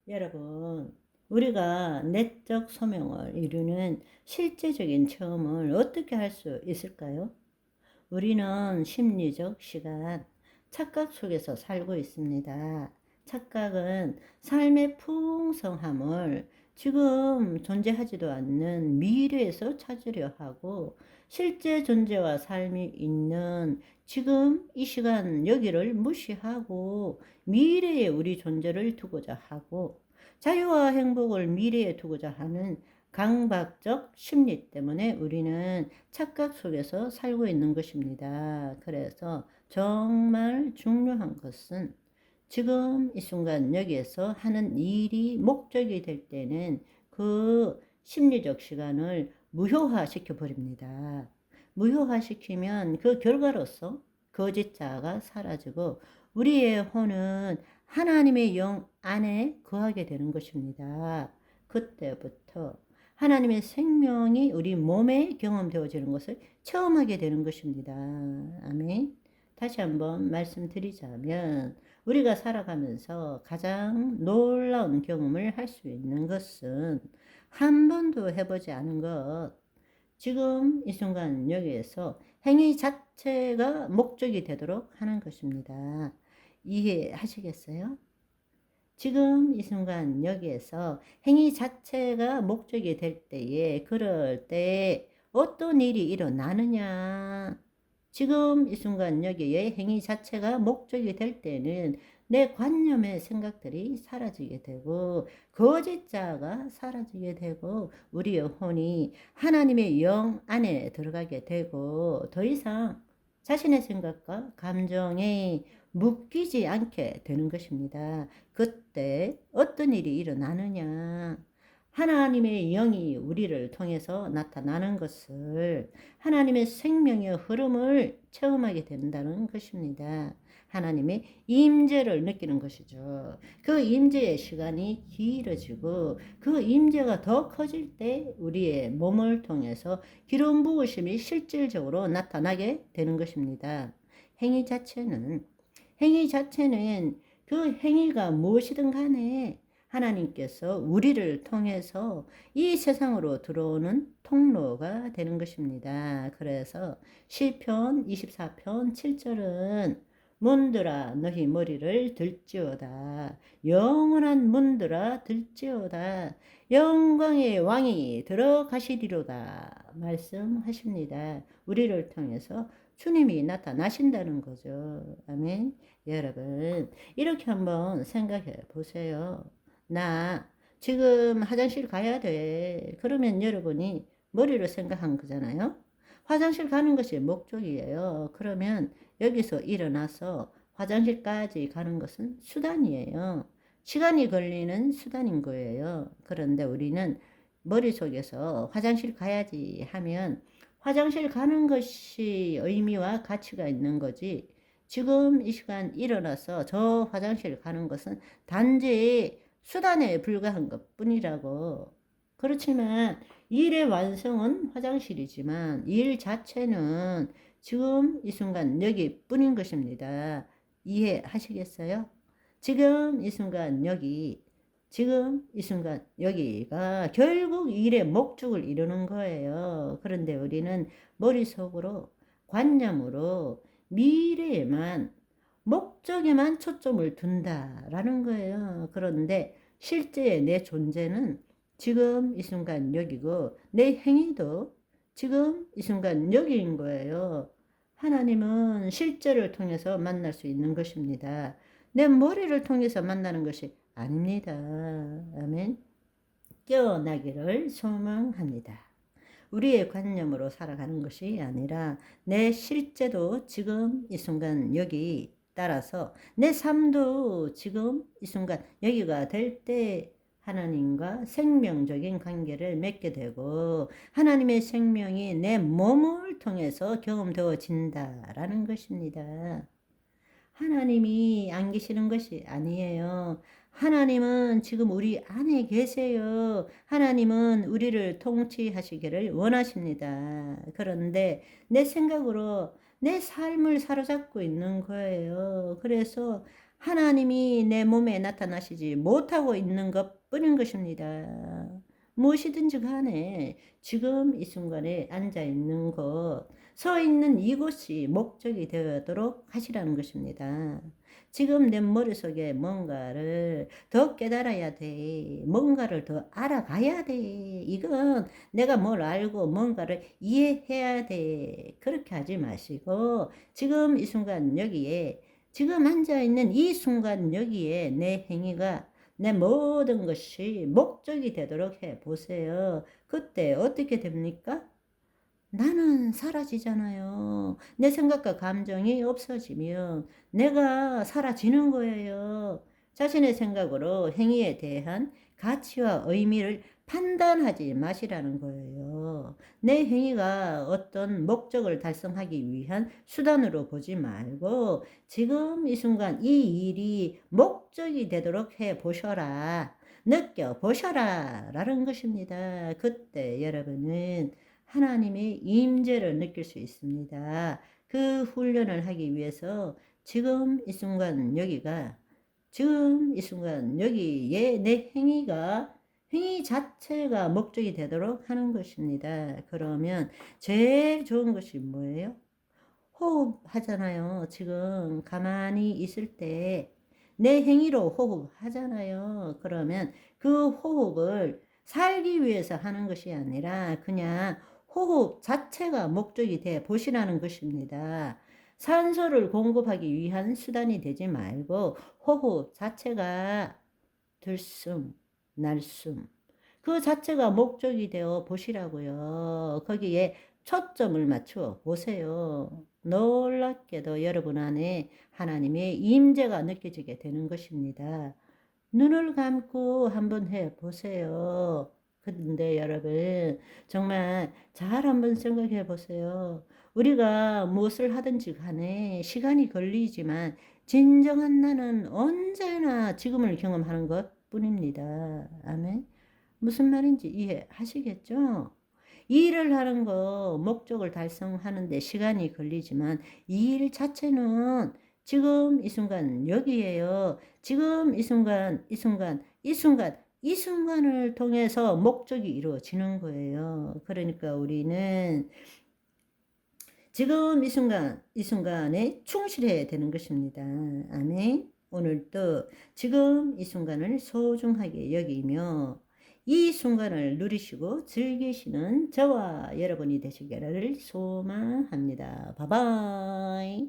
여러분, 우리가 내적 소명을 이루는 실제적인 체험을 어떻게 할 수 있을까요? 우리는 심리적 시간, 착각 속에서 살고 있습니다. 착각은 삶의 풍성함을 지금 존재하지도 않는 미래에서 찾으려 하고, 실제 존재와 삶이 있는 지금 이 시간 여기를 무시하고 미래에 우리 존재를 두고자 하고, 자유와 행복을 미래에 두고자 하는 강박적 심리 때문에 우리는 착각 속에서 살고 있는 것입니다. 그래서 정말 중요한 것은 지금 이 순간 여기에서 하는 일이 목적이 될 때는 그 심리적 시간을 무효화시켜 버립니다. 무효화시키면 그 결과로서 거짓자가 사라지고 우리의 혼은 하나님의 영 안에 거하게 되는 것입니다. 그때부터 하나님의 생명이 우리 몸에 경험되어지는 것을 체험하게 되는 것입니다. 아멘. 다시 한번 말씀드리자면 우리가 살아가면서 가장 놀라운 경험을 할 수 있는 것은 한 번도 해보지 않은 것, 지금 이 순간 여기에서 행위 자체가 목적이 되도록 하는 것입니다. 이해하시겠어요? 지금 이 순간 여기에서 행위 자체가 목적이 될 때에, 그럴 때 어떤 일이 일어나느냐. 지금 이 순간 여기에 행위 자체가 목적이 될 때는 내 관념의 생각들이 사라지게 되고 거짓자가 사라지게 되고 우리의 혼이 하나님의 영 안에 들어가게 되고 더 이상 자신의 생각과 감정에 묶이지 않게 되는 것입니다. 그때 어떤 일이 일어나느냐. 하나님의 영이 우리를 통해서 나타나는 것을, 하나님의 생명의 흐름을 체험하게 된다는 것입니다. 하나님의 임재를 느끼는 것이죠. 그 임재의 시간이 길어지고 그 임재가 더 커질 때 우리의 몸을 통해서 기름 부으심이 실질적으로 나타나게 되는 것입니다. 행위 자체는 그 행위가 무엇이든 간에 하나님께서 우리를 통해서 이 세상으로 들어오는 통로가 되는 것입니다. 그래서 시편 24편 7절은 문들아 너희 머리를 들지어다. 영원한 문들아 들지어다. 영광의 왕이 들어가시리로다. 말씀하십니다. 우리를 통해서 주님이 나타나신다는 거죠. 아멘. 여러분, 이렇게 한번 생각해 보세요. 나 지금 화장실 가야 돼. 그러면 여러분이 머리로 생각한 거잖아요. 화장실 가는 것이 목적이에요. 그러면 여기서 일어나서 화장실까지 가는 것은 수단이에요. 시간이 걸리는 수단인 거예요. 그런데 우리는 머릿속에서 화장실 가야지 하면 화장실 가는 것이 의미와 가치가 있는 거지. 지금 이 시간 일어나서 저 화장실 가는 것은 단지 수단에 불과한 것 뿐이라고. 그렇지만 일의 완성은 화장실이지만 일 자체는 지금 이 순간 여기 뿐인 것입니다. 이해하시겠어요? 지금 이 순간 여기, 지금 이 순간 여기가 결국 일의 목적을 이루는 거예요. 그런데 우리는 머릿속으로, 관념으로 미래에만, 목적에만 초점을 둔다라는 거예요. 그런데 실제 내 존재는 지금 이 순간 여기고 내 행위도 지금 이 순간 여기인 거예요. 하나님은 실제를 통해서 만날 수 있는 것입니다. 내 머리를 통해서 만나는 것이 아닙니다. 아멘. 깨어나기를 소망합니다. 우리의 관념으로 살아가는 것이 아니라 내 실제도 지금 이 순간 여기, 따라서 내 삶도 지금 이 순간 여기가 될 때 하나님과 생명적인 관계를 맺게 되고 하나님의 생명이 내 몸을 통해서 경험되어진다라는 것입니다. 하나님이 안 계시는 것이 아니에요. 하나님은 지금 우리 안에 계세요. 하나님은 우리를 통치하시기를 원하십니다. 그런데 내 생각으로 내 삶을 사로잡고 있는 거예요. 그래서 하나님이 내 몸에 나타나시지 못하고 있는 것 뿐인 것입니다. 무엇이든지 간에 지금 이 순간에 앉아 있는 곳, 서 있는 이곳이 목적이 되도록 하시라는 것입니다. 지금 내 머릿속에 뭔가를 더 깨달아야 돼. 뭔가를 더 알아가야 돼. 이건 내가 뭘 알고 뭔가를 이해해야 돼. 그렇게 하지 마시고 지금 이 순간 여기에 지금 앉아있는 이 순간 여기에 내 행위가 내 모든 것이 목적이 되도록 해 보세요. 그때 어떻게 됩니까? 나는 사라지잖아요. 내 생각과 감정이 없어지면 내가 사라지는 거예요. 자신의 생각으로 행위에 대한 가치와 의미를 판단하지 마시라는 거예요. 내 행위가 어떤 목적을 달성하기 위한 수단으로 보지 말고 지금 이 순간 이 일이 목적이 되도록 해 보셔라. 느껴 보셔라. 라는 것입니다. 그때 여러분은 하나님의 임재를 느낄 수 있습니다. 그 훈련을 하기 위해서 지금 이 순간 여기가 지금 이 순간 여기에 내 행위 자체가 목적이 되도록 하는 것입니다. 그러면 제일 좋은 것이 뭐예요? 호흡하잖아요. 지금 가만히 있을 때 내 행위로 호흡하잖아요. 그러면 그 호흡을 살기 위해서 하는 것이 아니라 그냥 호흡 자체가 목적이 돼 보시라는 것입니다. 산소를 공급하기 위한 수단이 되지 말고 호흡 자체가 들숨, 날숨 그 자체가 목적이 되어 보시라고요. 거기에 초점을 맞추어 보세요. 놀랍게도 여러분 안에 하나님의 임재가 느껴지게 되는 것입니다. 눈을 감고 한번 해 보세요. 근데 여러분 정말 잘 한번 생각해 보세요. 우리가 무엇을 하든지 간에 시간이 걸리지만 진정한 나는 언제나 지금을 경험하는 것 뿐입니다. 아멘. 무슨 말인지 이해하시겠죠? 이 일을 하는 거 목적을 달성하는데 시간이 걸리지만 이 일 자체는 지금 이 순간 여기에요. 지금 이 순간, 이 순간, 이 순간, 이 순간을 통해서 목적이 이루어지는 거예요. 그러니까 우리는 지금 이 순간, 이 순간에 충실해야 되는 것입니다. 아멘. 오늘도 지금 이 순간을 소중하게 여기며 이 순간을 누리시고 즐기시는 저와 여러분이 되시기를 소망합니다. 바이바이.